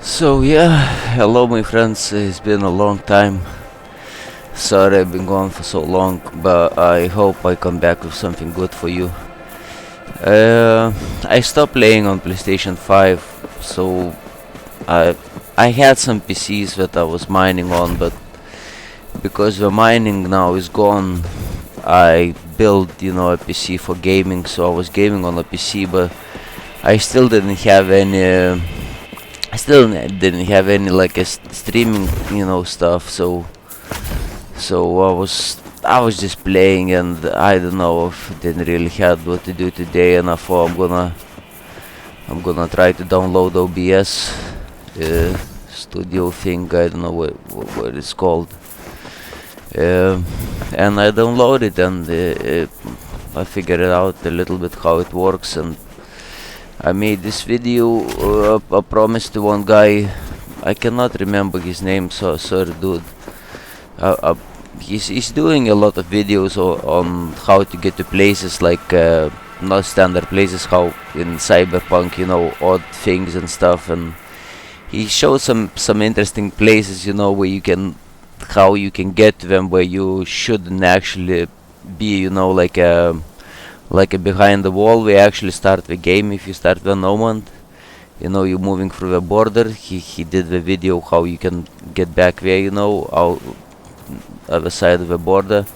So yeah, hello my friends, it's been a long time. Sorry I've been gone for so long, but I hope I come back with something good for you. I stopped playing on PlayStation 5, so I I had some PCs that I was mining on, but because the mining now is gone, I built a PC for gaming, so I was gaming on a PC, but I still didn't have any. I still didn't have any like streaming, stuff. So I was just playing, and I don't know if didn't really had what to do today, and I thought I'm gonna try to download OBS studio thing. I don't know what it's called. And I downloaded, and I figured out a little bit how it works, and I made this video. I promised to one guy. I cannot remember his name, so sorry, dude. He's doing a lot of videos on how to get to places like not standard places, how in Cyberpunk, odd things and stuff. And he showed some interesting places, how you can get to them where you shouldn't actually be, like a behind the wall. We actually start the game. If you start the Nomad, you're moving through the border. He did the video how you can get back there, out other side of the border.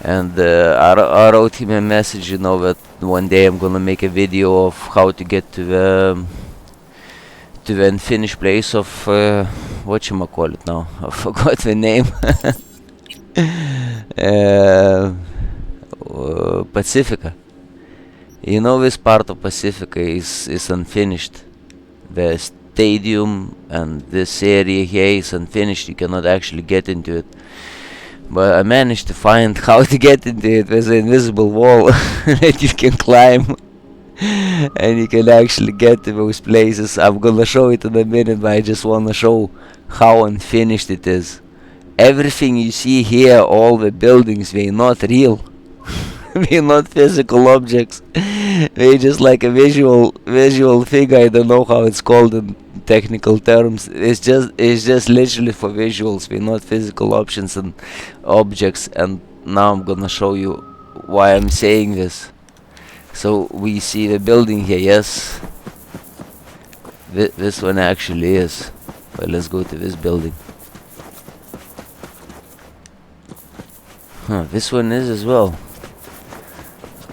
And I wrote him a message, that one day I'm gonna make a video of how to get to the unfinished place of whatchamacallit now. I forgot the name. Pacifica. This part of Pacifica is unfinished. The stadium and this area here is unfinished. You cannot actually get into it. But I managed to find how to get into it. There's an invisible wall that you can climb, and you can actually get to those places. I'm gonna show it in a minute, but I just wanna show how unfinished it is. Everything you see here, all the buildings, they're not real. They're not physical objects. They're just like a visual thing. I don't know how it's called in technical terms. It's just literally for visuals. They're not physical options and objects. And now I'm gonna show you why I'm saying this. So we see the building here. Yes, this one actually is. Well, let's go to this building. This one is as well.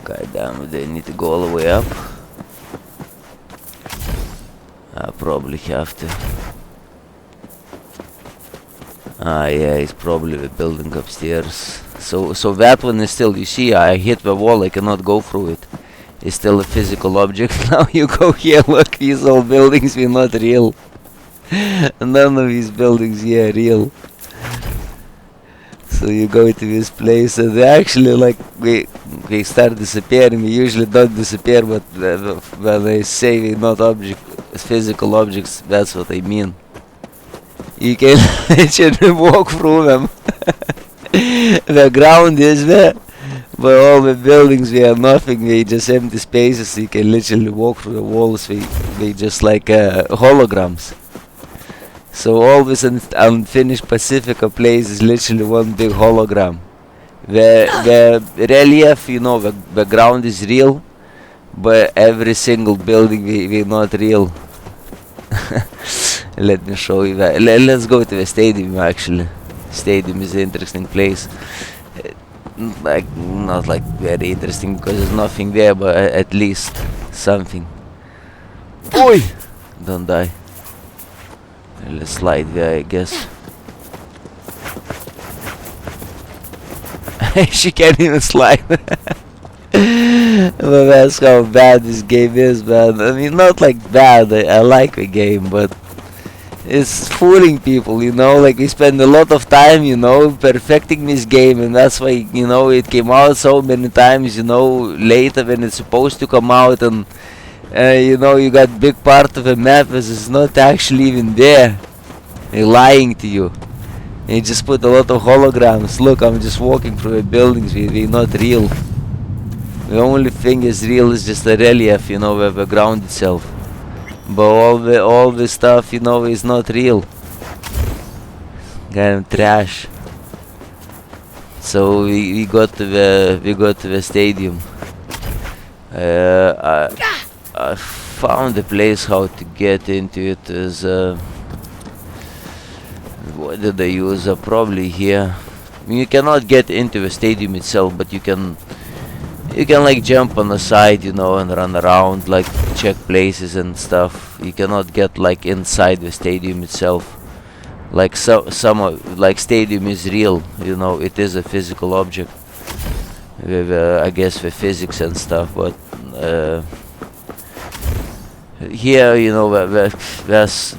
God damn it, they need to go all the way up. I probably have to. Yeah, it's probably the building upstairs. So that one is still, you see, I hit the wall, I cannot go through it. It's still a physical object. Now you go here, look, these old buildings were not real. None of these buildings here are real. So you go to this place, and they actually they start disappearing. They usually don't disappear, but when they say they're not physical objects, that's what I mean. You can literally walk through them. The ground is there, but all the buildings, they are nothing. They just empty spaces. You can literally walk through the walls. They just like holograms. So all this unfinished Pacifica place is literally one big hologram. The relief, the ground is real, but every single building we're not real. Let me show you that. Let's go to the stadium actually. Stadium is an interesting place. Not like very interesting because there's nothing there, but at least something. Oi! Don't die. Let's slide there, I guess. She can't even slide. Well, that's how bad this game is, man. I mean, not like bad. I like the game, but it's fooling people, Like, we spend a lot of time, perfecting this game, and that's why, it came out so many times, later than it's supposed to come out, and you got big part of the map is not actually even there. They're lying to you. They just put a lot of holograms. Look, I'm just walking through the buildings. They're not real. The only thing is real is just the relief, the ground itself. But all the stuff, you know, is not real. Kind of trash. So we got to the stadium. I found a place how to get into it. Is what did I use? Probably here. You cannot get into the stadium itself, but you can like jump on the side, you know, and run around, like check places and stuff. You cannot get like inside the stadium itself. Like like stadium is real, you know, it is a physical object with I guess the physics and stuff, but here, you know, that's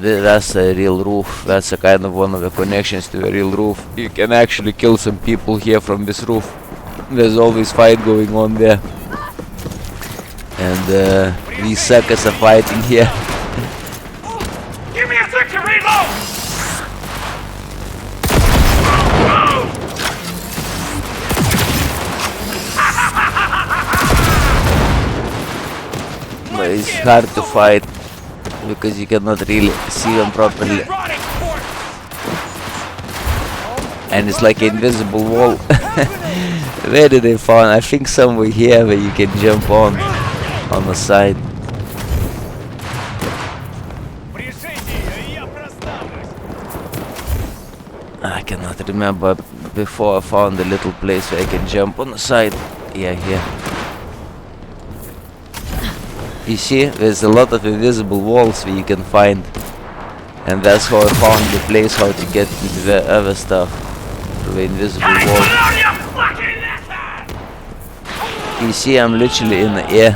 a real roof. That's a kind of one of the connections to a real roof. You can actually kill some people here from this roof. There's always fight going on there, and these suckers are fighting here. Give me a sec to reload! But it's hard to fight because you cannot really see them properly, and it's like an invisible wall. Where did they find? I think somewhere here where you can jump on the side. I cannot remember. Before I found a little place where I can jump on the side. Yeah, here. You see, there's a lot of invisible walls where you can find, and that's how I found the place how to get into the other stuff through the invisible wall. You see, I'm literally in the air,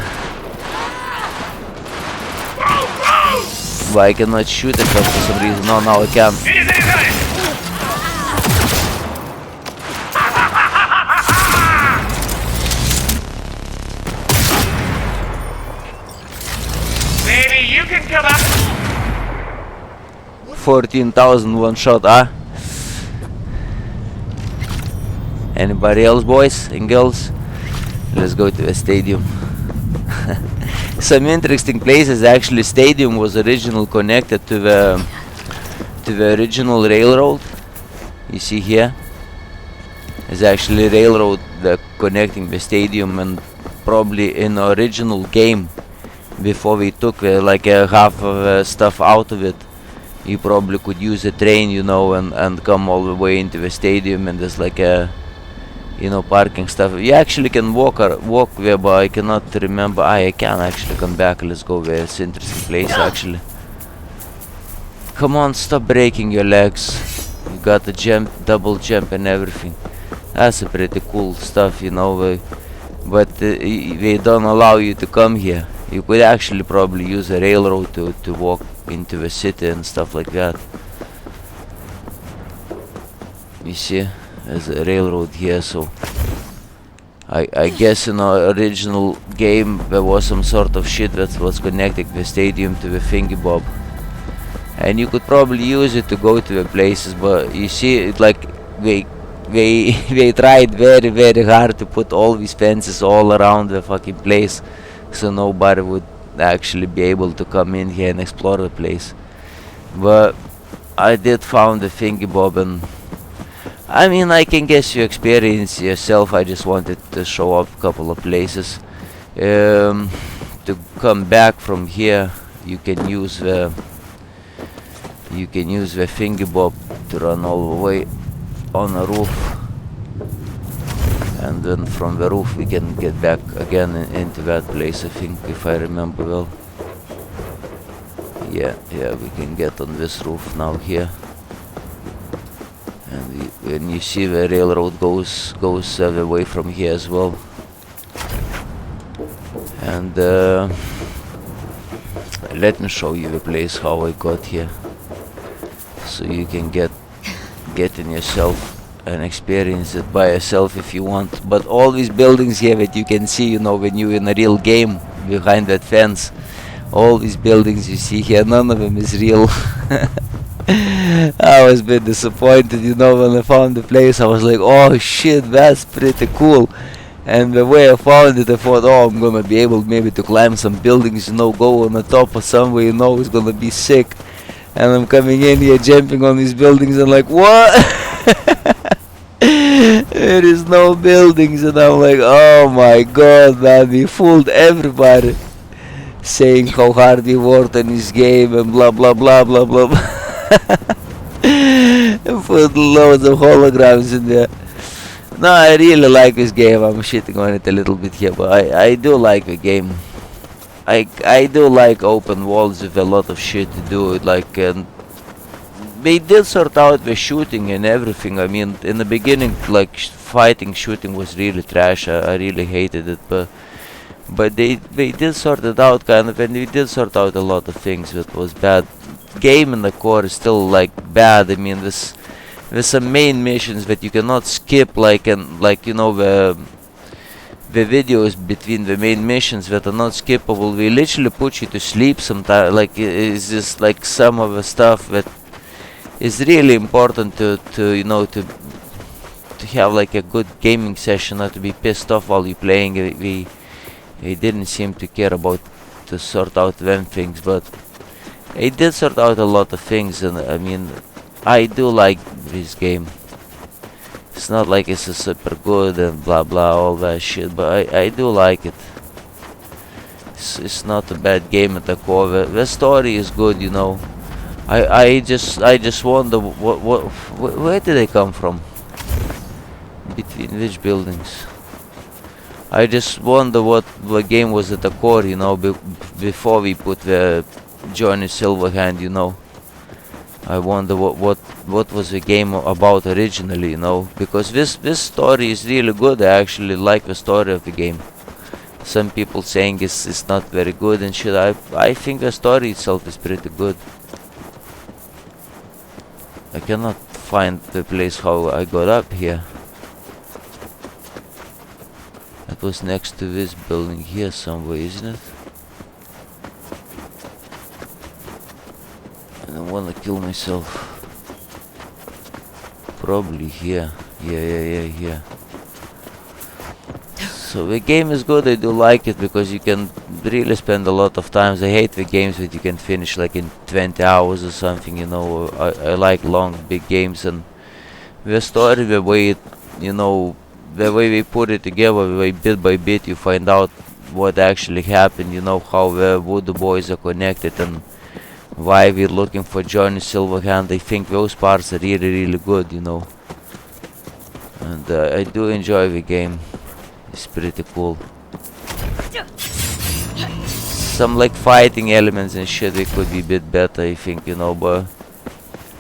but I cannot shoot at them for some reason. No, now I can. Maybe you can come up. 14,000 one shot, huh? Anybody else, boys and girls? Let's go to the stadium. Some interesting places. Actually, stadium was originally connected to the original railroad. You see here, there's actually railroad connecting the stadium, and probably in the original game, before we took like half of stuff out of it, you probably could use a train, you know, and come all the way into the stadium, and there's like a, you know, parking stuff. You actually can walk there, but I cannot remember. I can actually come back. Let's go there. It's an interesting place, actually. Come on, stop breaking your legs. You got the jump, double jump and everything. That's a pretty cool stuff, you know, but they don't allow you to come here. You could actually probably use a railroad to walk into the city and stuff like that. You see? There's a railroad here, so I guess in the original game there was some sort of shit that was connecting the stadium to the thingy bob, and you could probably use it to go to the places. But you see, it like they tried very, very hard to put all these fences all around the fucking place, so nobody would actually be able to come in here and explore the place. But I did found the thingy bob, and I mean, I can guess you experience yourself. I just wanted to show off a couple of places. To come back from here, you can use the thingy bob to run all the way on the roof, and then from the roof we can get back again into that place, I think, if I remember well. Yeah, we can get on this roof now here. And when you see the railroad goes away from here as well. And let me show you the place how I got here, so you can get in yourself and experience it by yourself if you want. But all these buildings here that you can see, you know, when you're in a real game behind that fence, all these buildings you see here, none of them is real. I was a bit disappointed, you know, when I found the place. I was like, oh shit, that's pretty cool. And the way I found it, I thought, oh, I'm gonna be able maybe to climb some buildings, go on the top or somewhere, it's gonna be sick. And I'm coming in here, jumping on these buildings, and like, what? There is no buildings, and I'm like, oh my god, man, we fooled everybody, saying how hard he worked on his game and blah blah blah blah blah. And put loads of holograms in there. No, I really like this game. I'm shitting on it a little bit here, but I do like the game. I do like open worlds with a lot of shit to do. Like, they did sort out the shooting and everything. I mean, in the beginning, like shooting was really trash. I really hated it, but they did sort it out kind of, and they did sort out a lot of things that was bad. Game in the core is still like bad. I mean, there's some main missions that you cannot skip, like the videos between the main missions that are not skippable. They literally put you to sleep sometimes. Like, it's just like some of the stuff that is really important to have like a good gaming session, not to be pissed off while you're playing. They didn't seem to care about to sort out them things, but they did sort out a lot of things. And I mean, I do like this game. It's not like it's a super good and blah blah all that shit, but I do like it. It's not a bad game at the core. The story is good, I just wonder where did they come from? Between which buildings? I just wonder what the game was at the core, before we put the Johnny Silverhand, I wonder what was the game about originally, because this story is really good. I actually like the story of the game. Some people saying it's not very good and shit. I think the story itself is pretty good. I cannot find the place how I got up here. It was next to this building here somewhere, isn't it? I don't wanna kill myself. Probably here. Yeah. So the game is good. I do like it because you can really spend a lot of time. I hate the games that you can finish like in 20 hours or something, I like long, big games, and the story, the way the way we put it together, the way bit by bit you find out what actually happened, how the Voodoo Boys are connected and why we're looking for Johnny Silverhand. I think those parts are really, really good, and I do enjoy the game. It's pretty cool. Some like fighting elements and shit, they could be a bit better, I think, but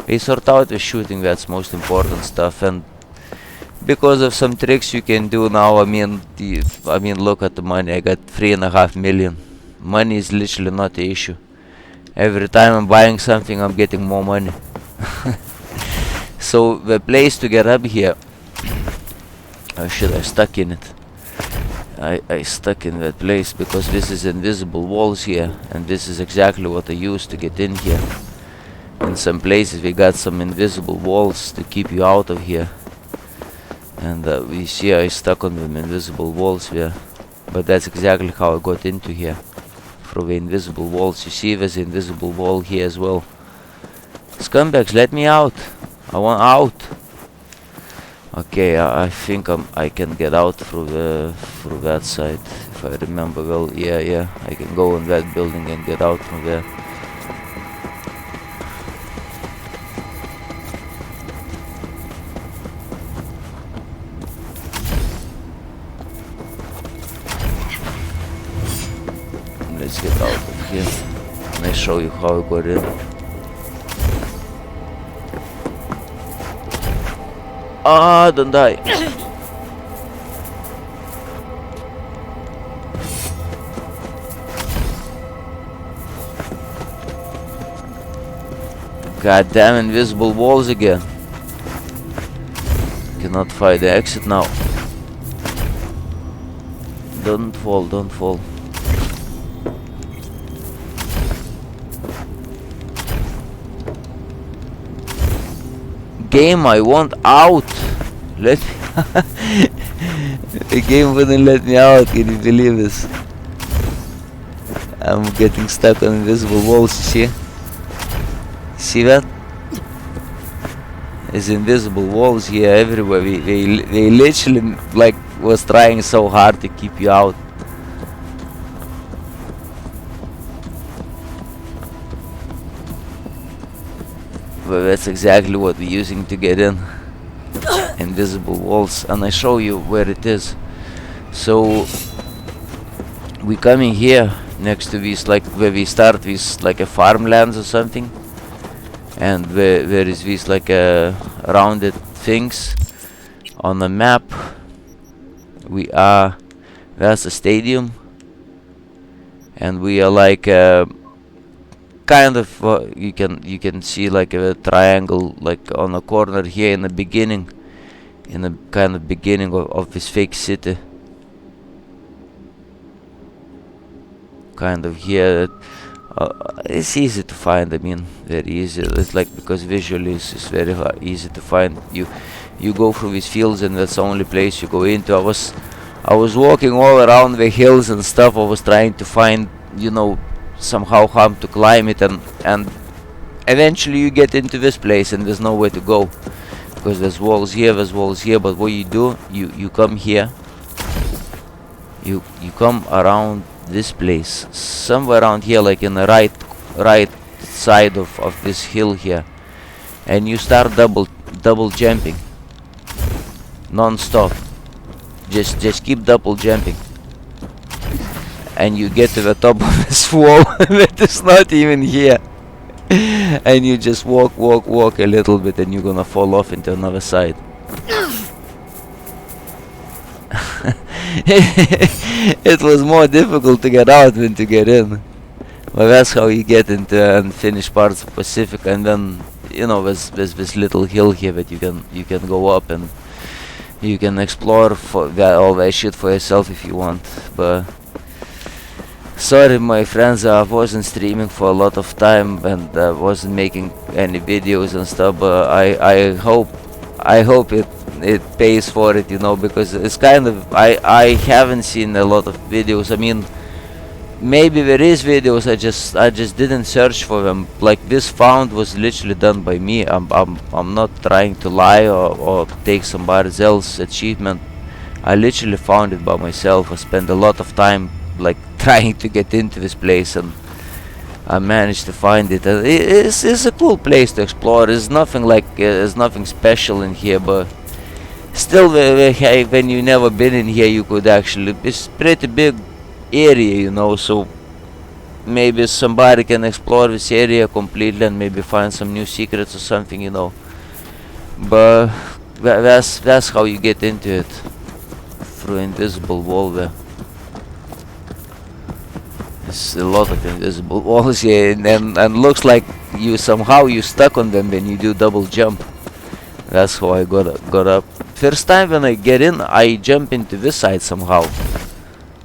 they sort out the shooting. That's most important stuff, and because of some tricks you can do now, I mean, look at the money. I got 3.5 million. Money is literally not the issue. Every time I'm buying something, I'm getting more money. So the place to get up here, oh shit, I stuck in it. I stuck in that place because this is invisible walls here, and this is exactly what I used to get in here. In some places we got some invisible walls to keep you out of here, and we see I stuck on them invisible walls here. But that's exactly how I got into here, through the invisible walls. You see there's an invisible wall here as well. Scumbags, let me out. I want out. Okay, I think I can get out through that side, if I remember well. Yeah, I can go in that building and get out from there. Let's get out of here. And I show you how I got in. Ah, don't die. Goddamn invisible walls again. Cannot find the exit now. Don't fall, don't fall. Game, I want out. Let The game wouldn't let me out, can you believe this? I'm getting stuck on invisible walls, you see? See that? There's invisible walls here everywhere. They literally like was trying so hard to keep you out. But that's exactly what we're using to get in. Invisible walls, and I show you where it is. So we coming here next to this, like where we start with like a farmlands or something, and where is this like a rounded things on the map. We are, that's a stadium, and we are like kind of you can see like a triangle like on a corner here in the beginning, in the kind of beginning of this fake city, kind of here. It's easy to find, I mean, very easy. It's like, because visually it's very easy to find. You go through these fields and that's the only place you go into. I was walking all around the hills and stuff. I was trying to find, you know, somehow how to climb it, and eventually you get into this place and there's nowhere to go, because there's walls here, but what you do, you come here, you come around this place, somewhere around here, like in the right side of this hill here, and you start double jumping non-stop. Just keep double jumping, and you get to the top of this wall that is not even here, and you just walk a little bit, and you're gonna fall off into another side. It was more difficult to get out than to get in, but that's how you get into unfinished parts of Pacifica. And then, you know, there's this little hill here that you can go up, and you can explore for all that shit for yourself if you want. But sorry, my friends, I wasn't streaming for a lot of time, and I wasn't making any videos and stuff. But I hope it pays for it, you know, because it's kind of, I haven't seen a lot of videos. I mean, maybe there is videos, I just didn't search for them. Like this found was literally done by me. I'm not trying to lie or take somebody else's achievement. I literally found it by myself. I spent a lot of time like trying to get into this place, and I managed to find it. It's a cool place to explore. There's nothing there's nothing special in here, but still, when you never been in here, you could actually. It's pretty big area, you know. So maybe somebody can explore this area completely and maybe find some new secrets or something, you know. But that's how you get into it, through invisible wall there. There's a lot of invisible walls here, and looks like you stuck on them when you do double jump. That's how I got up. First time when I get in, I jump into this side somehow,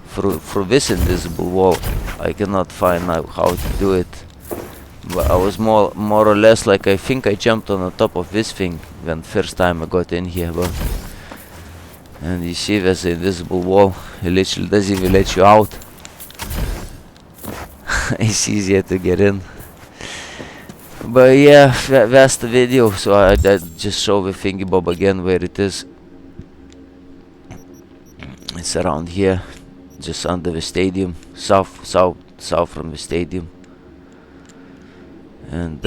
through this invisible wall. I cannot find out how to do it, but I was more or less like, I think I jumped on the top of this thing when first time I got in here. But and you see, there's an invisible wall. It literally doesn't even let you out. It's easier to get in. But yeah, that's the video. So I just show the thingy bob again where it is. It's around here, just under the stadium, south from the stadium. And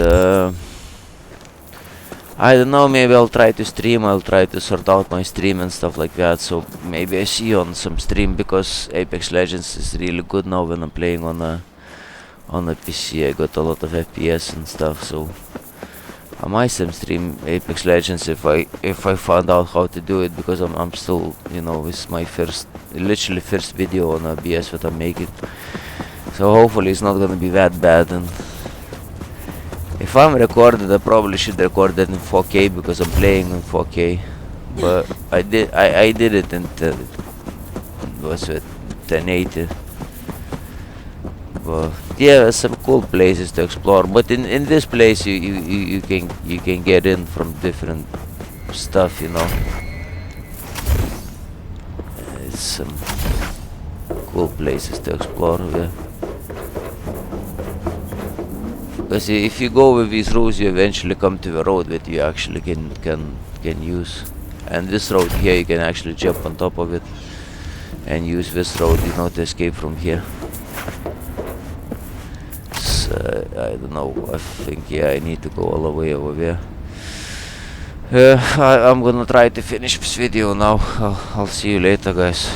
I don't know, maybe I'll try to stream. I'll try to sort out my stream and stuff like that. So maybe I see you on some stream, because Apex Legends is really good now when I'm playing on a PC. I got a lot of FPS and stuff, so I might stream Apex Legends if I found out how to do it, because I'm still, you know, it's my literally first video on OBS that I'm making. So hopefully it's not gonna be that bad. And if I'm recorded, I probably should record it in 4K, because I'm playing in 4K. But I did it in what's it, 1080. But yeah, there's some cool places to explore. But in this place, you can get in from different stuff, you know. some cool places to explore here. Because if you go with these roads, you eventually come to the road that you actually can use. And this road here, you can actually jump on top of it and use this road, you know, to escape from here. So, I don't know, I think, yeah, I need to go all the way over there. I'm gonna try to finish this video now. I'll see you later, guys.